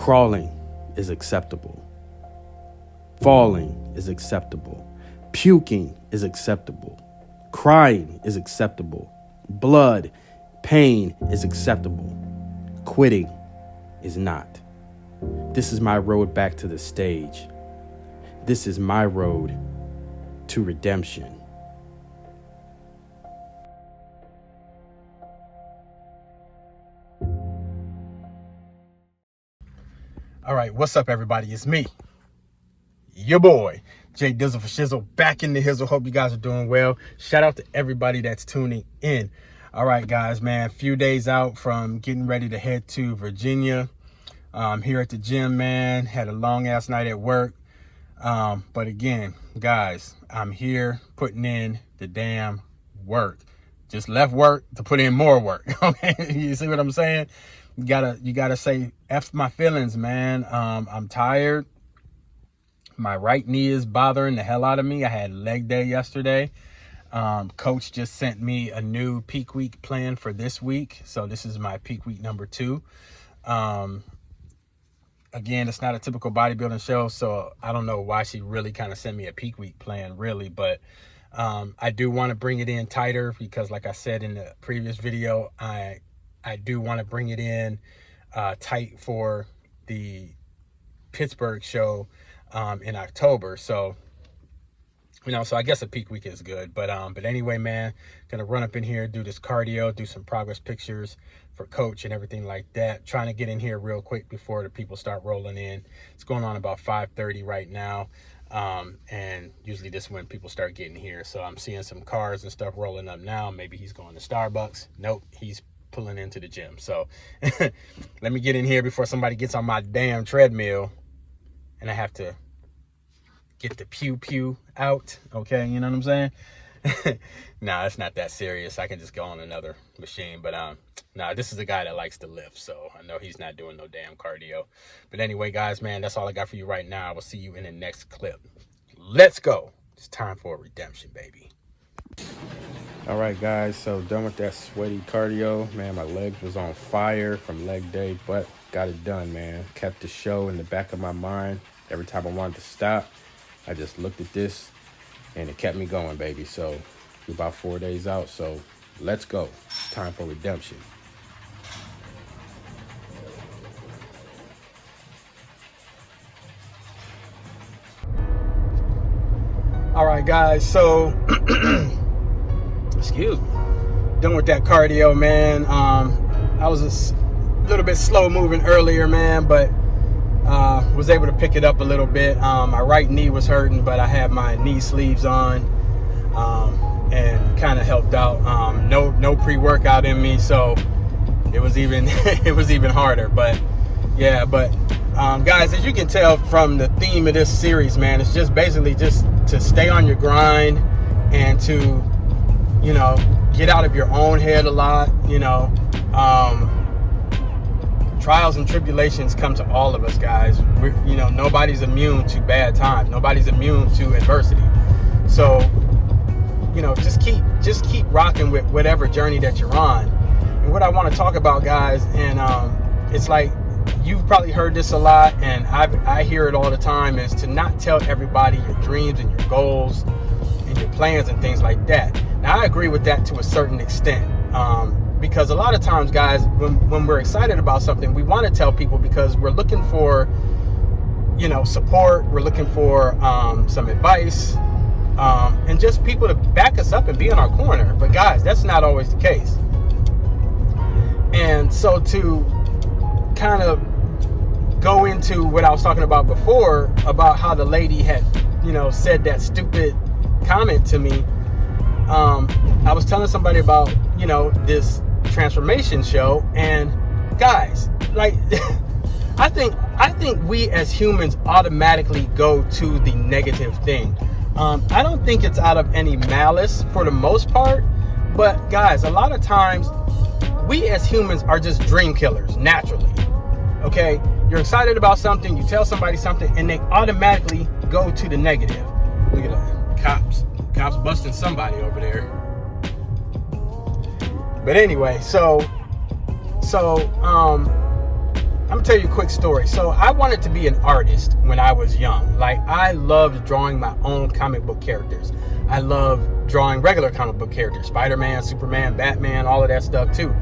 Crawling is acceptable. Falling is acceptable. Puking is acceptable. Crying is acceptable. Blood, pain is acceptable. Quitting is not. This is my road back to the stage. This is my road to redemption. All right, what's up, everybody? It's me, your boy, Jay Dizzle for Shizzle, back in the hizzle. Hope you guys are doing well. Shout out to everybody that's tuning in. All right, guys, man, few days out from getting ready to head to Virginia. Here at the gym, man. Had a long-ass night at work. But again, guys, I'm here putting in the damn work. Just left work to put in more work. Okay, you see what I'm saying? You gotta say F my feelings, man. I'm tired. My right knee is bothering the hell out of me. I had leg day yesterday. Coach just sent me a new peak week plan for this week. So this is my peak week number 2. Again, it's not a typical bodybuilding show, so I don't know why she really kind of sent me a peak week plan, really. But I do want to bring it in tighter because, like I said in the previous video, I do want to bring it in tight for the Pittsburgh show in October. So, so I guess a peak week is good. But anyway, man, gonna run up in here, do this cardio, do some progress pictures for Coach and everything like that. Trying to get in here real quick before the people start rolling in. It's going on about 5:30 right now. And usually this is when people start getting here. So I'm seeing some cars and stuff rolling up now. Maybe he's going to Starbucks. Nope, he's pulling into the gym. So let me get in here before somebody gets on my damn treadmill and I have to get the pew out. Okay, you know what I'm saying? Nah, it's not that serious. I can just go on another machine. But nah, this is a guy that likes to lift, so I know he's not doing no damn cardio. But anyway, guys, man, that's all I got for you right now. I will see you in the next clip. Let's go. It's time for redemption, baby. All right, guys, so done with that sweaty cardio. Man, my legs was on fire from leg day, but got it done, man. Kept the show in the back of my mind. Every time I wanted to stop, I just looked at this, and it kept me going, baby. So we're about 4 days out, so let's go. It's time for redemption. All right, guys, so excuse me, done with that cardio, man. I was a little bit slow moving earlier, man, but was able to pick it up a little bit. My right knee was hurting, but I had my knee sleeves on, and kind of helped out. No pre-workout in me, so it was even it was even harder. But yeah, guys, as you can tell from the theme of this series, man, it's just basically just to stay on your grind and to, get out of your own head a lot. Trials and tribulations come to all of us, guys. Nobody's immune to bad times. Nobody's immune to adversity. So, just keep rocking with whatever journey that you're on. And what I want to talk about, guys, and it's like you've probably heard this a lot, and I hear it all the time, is to not tell everybody your dreams and your goals and your plans and things like that. Now, I agree with that to a certain extent. Because a lot of times, guys, when we're excited about something, we want to tell people because we're looking for, support. We're looking for some advice, and just people to back us up and be in our corner. But guys, that's not always the case. And so to kind of go into what I was talking about before, about how the lady had, said that stupid comment to me. I was telling somebody about, this transformation show, and guys, like, I think we as humans automatically go to the negative thing. I don't think it's out of any malice for the most part, but guys, a lot of times we as humans are just dream killers naturally. Okay, you're excited about something, you tell somebody something, and they automatically go to the negative. Look at that, cops busting somebody over there. But anyway, so I'm gonna tell you a quick story. So I wanted to be an artist when I was young. Like, I loved drawing my own comic book characters. I love drawing regular comic book characters, Spider-Man, Superman, Batman, all of that stuff too.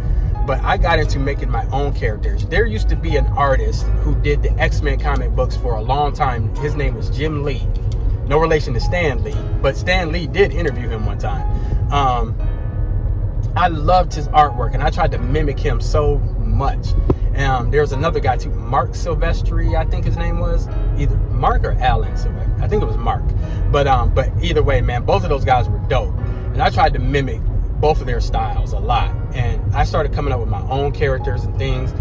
But I got into making my own characters. There used to be an artist who did the X-Men comic books for a long time. His name was Jim Lee. No relation to Stan Lee, but Stan Lee did interview him one time. I loved his artwork, and I tried to mimic him so much. There's another guy too, Mark Silvestri, I think his name was, either Mark or Alan Silvestri. I think it was Mark. But either way, man, both of those guys were dope, and I tried to mimic both of their styles a lot. And I started coming up with my own characters and things.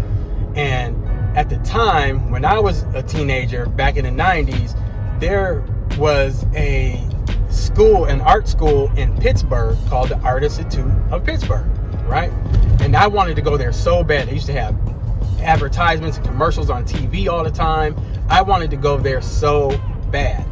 And at the time, when I was a teenager back in the 90s, there was a school, an art school in Pittsburgh called the Art Institute of Pittsburgh, right? And I wanted to go there so bad. They used to have advertisements and commercials on TV all the time. I wanted to go there so bad.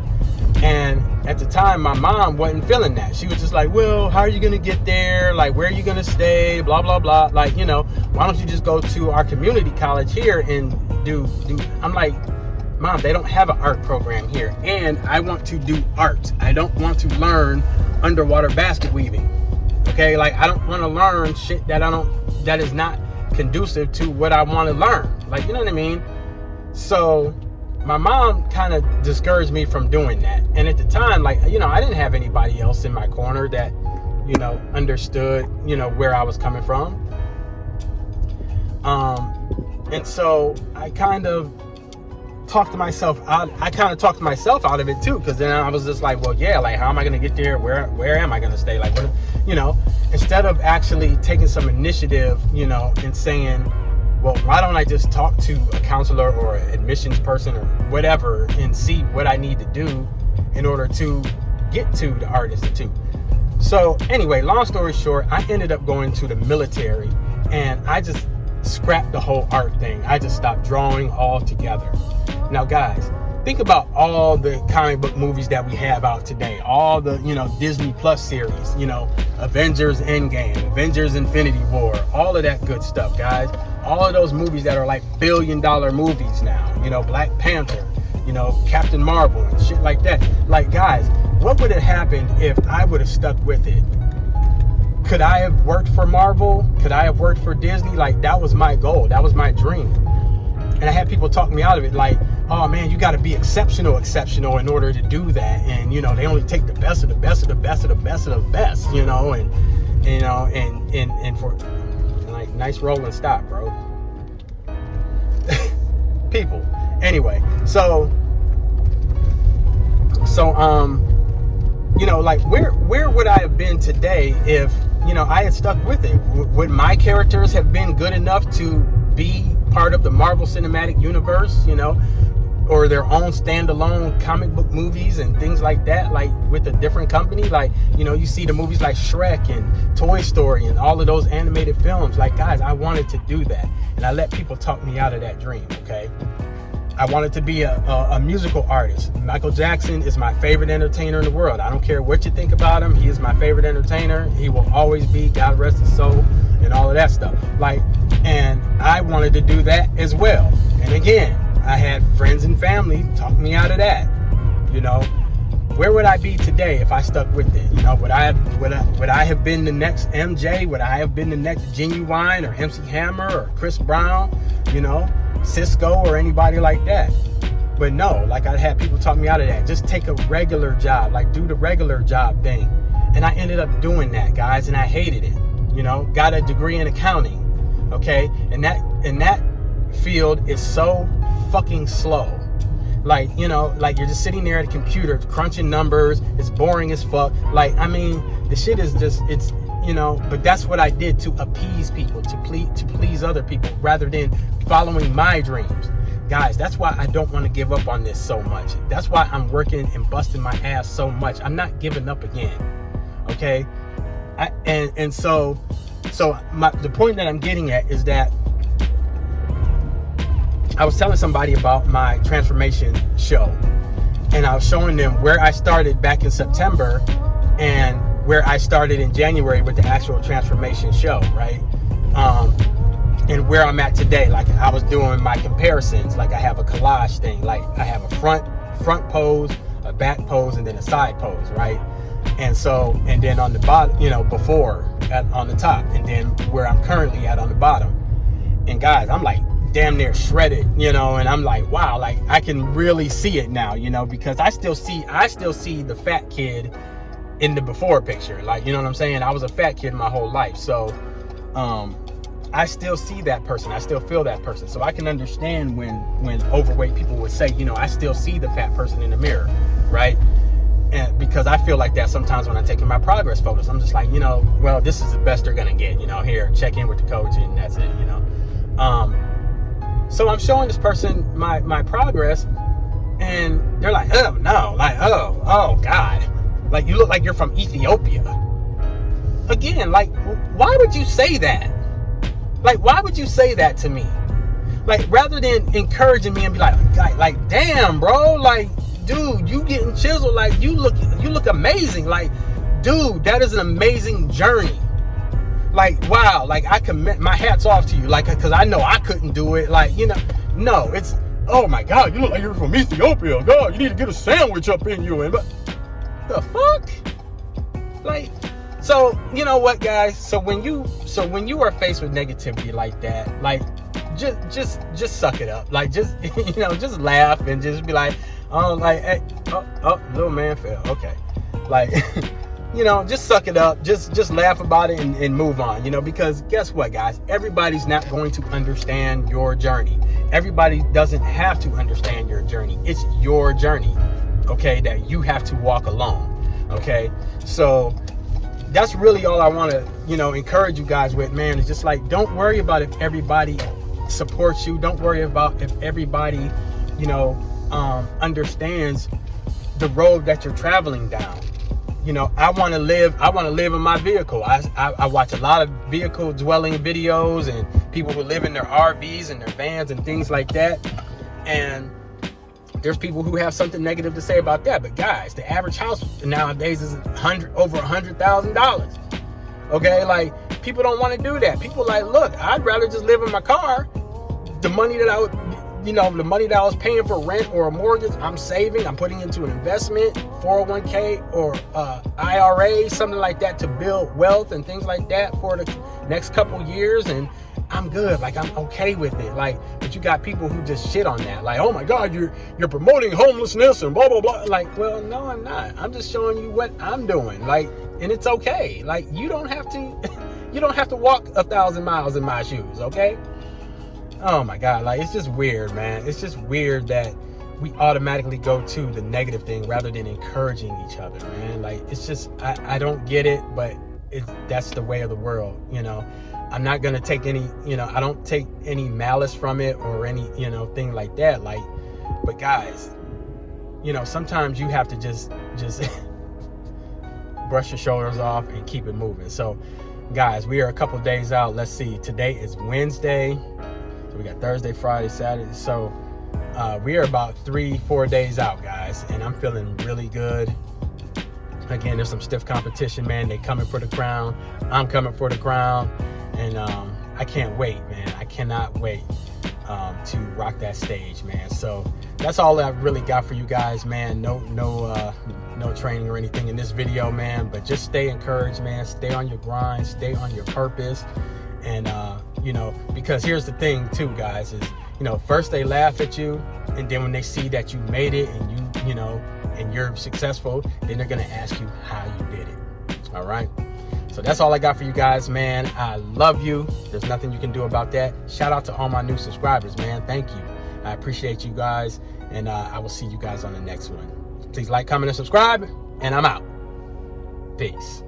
And at the time, my mom wasn't feeling that. She was just like, well, how are you going to get there? Like, where are you going to stay? Blah, blah, blah. Like, you know, why don't you just go to our community college here and do. I'm like, Mom, they don't have an art program here. And I want to do art. I don't want to learn underwater basket weaving. Okay? Like, I don't want to learn shit that is not conducive to what I want to learn. Like, you know what I mean? So my mom kind of discouraged me from doing that. And at the time, like, you know, I didn't have anybody else in my corner that, you know, understood, you know, where I was coming from. And so I kind of talked myself out of it too, because then I was just like, well, yeah, like, how am I going to get there? Where am I going to stay? Like, what, you know, instead of actually taking some initiative, you know, and saying, well, why don't I just talk to a counselor or an admissions person or whatever and see what I need to do in order to get to the Art Institute. So anyway, long story short, I ended up going to the military, and I just scrapped the whole art thing. I just stopped drawing altogether. Now, guys, think about all the comic book movies that we have out today. All the, you know, Disney Plus series, you know, Avengers Endgame, Avengers Infinity War, all of that good stuff, guys. All of those movies that are like billion-dollar movies now, you know, Black Panther, you know, Captain Marvel and shit like that. Like, guys, what would have happened if I would have stuck with it? Could I have worked for Marvel? Could I have worked for Disney? Like, that was my goal. That was my dream. And I had people talk me out of it, like, oh man, you got to be exceptional in order to do that. And, you know, they only take the best of the best of the best of the best of the best, you know, and for, like, nice rolling stop, bro. People. Anyway, so you know, like, where would I have been today if, you know, I had stuck with it? Would my characters have been good enough to be part of the Marvel Cinematic Universe, you know, or their own standalone comic book movies and things like that, like with a different company? Like, you know, you see the movies like Shrek and Toy Story and all of those animated films. Like, guys, I wanted to do that, and I let people talk me out of that dream. Okay, I wanted to be a musical artist. Michael Jackson is my favorite entertainer in the world. I don't care what you think about him. He is my favorite entertainer. He will always be, God rest his soul, and all of that stuff. Like, and I wanted to do that as well. And again, I had friends and family talk me out of that. You know, where would I be today if I stuck with it? You know, would I have been the next MJ? Would I have been the next Genuine or MC Hammer or Chris Brown? You know, Cisco or anybody like that? But no, like, I had people talk me out of that. Just take a regular job, like, do the regular job thing. And I ended up doing that, guys, and I hated it. You know, got a degree in accounting. Okay, and that field is so fucking slow. Like, you know, like, you're just sitting there at a computer crunching numbers. It's boring as fuck. Like, I mean, the shit is just, it's, you know, but that's what I did to appease people, to please other people, rather than following my dreams. Guys, that's why I don't want to give up on this so much. That's why I'm working and busting my ass so much. I'm not giving up again. Okay, so the point that I'm getting at is that I was telling somebody about my transformation show, and I was showing them where I started back in September and where I started in January with the actual transformation show, right? and where I'm at today. Like I was doing my comparisons, like I have a collage thing, like I have a front pose, a back pose, and then a side pose, right? And so, and then on the bottom, you know, before on the top, and then where I'm currently at on the bottom. And guys, I'm like damn near shredded, you know, and I'm like, wow, like I can really see it now, you know, because I still see the fat kid in the before picture. Like, you know what I'm saying? I was a fat kid my whole life. So I still see that person. I still feel that person. So I can understand when overweight people would say, you know, I still see the fat person in the mirror, right? And because I feel like that sometimes when I'm taking my progress photos. I'm just like, you know, well, this is the best they're gonna get, you know, here, check in with the coach and that's it, you know. So I'm showing this person my progress, and they're like, oh no, like, oh God, like you look like you're from Ethiopia. Again, like, why would you say that? Like, why would you say that to me? Like, rather than encouraging me and be like, damn, bro, like, dude, you getting chiseled, like you look amazing, like, dude, that is an amazing journey. Like, wow, like I commit my hats off to you, like, because I know I couldn't do it, like, you know. No, it's, oh my God, you look like you're from Ethiopia. God, you need to get a sandwich up in you. And but the fuck, like, so you know what, guys? So when you are faced with negativity like that, like, just suck it up. Like, just, you know, just laugh and just be like, oh, like, hey, oh, little man fell. Okay, like. You know, just suck it up, just laugh about it and move on, you know, because guess what, guys? Everybody's not going to understand your journey. Everybody doesn't have to understand your journey. It's your journey, okay, that you have to walk alone, okay? So that's really all I want to, you know, encourage you guys with, man. It's just like, don't worry about if everybody supports you. Don't worry about if everybody, you know, understands the road that you're traveling down. You know, I want to live in my vehicle. I watch a lot of vehicle dwelling videos and people who live in their RVs and their vans and things like that. And there's people who have something negative to say about that. But guys, the average house nowadays is over $100,000. Okay, like, people don't want to do that. People like, look, I'd rather just live in my car. The money that I was paying for rent or a mortgage, I'm saving, I'm putting into an investment, 401k or IRA, something like that, to build wealth and things like that for the next couple years, and I'm good. Like, I'm okay with it. Like, but you got people who just shit on that. Like, oh my God, you're promoting homelessness and blah blah blah. Like, well, no, I'm not. I'm just showing you what I'm doing. Like, and it's okay. Like, you don't have to walk 1,000 miles in my shoes, okay? Oh my God, like, it's just weird, man. It's just weird that we automatically go to the negative thing rather than encouraging each other, man. Like, it's just, I don't get it, but that's the way of the world, you know. I'm not gonna take any, you know, I don't take any malice from it or any, you know, thing like that. Like, but guys, you know, sometimes you have to just brush your shoulders off and keep it moving. So guys, we are a couple days out. Let's see, today is Wednesday. We got Thursday, Friday, Saturday. So we are about 3-4 days out, guys, and I'm feeling really good. Again, there's some stiff competition, man. They coming for the crown. I'm coming for the crown, and I can't wait, man. I cannot wait to rock that stage, man. So that's all I've really got for you guys, man. No training or anything in this video, man. But just stay encouraged, man. Stay on your grind. Stay on your purpose. And you know, because here's the thing too, guys, is, you know, first they laugh at you, and then when they see that you made it and you know, and you're successful, then they're gonna ask you how you did it. All right, so that's all I got for you guys, man. I love you. There's nothing you can do about that. Shout out to all my new subscribers, man. Thank you. I appreciate you guys, and I will see you guys on the next one. Please like, comment, and subscribe, and I'm out. Peace.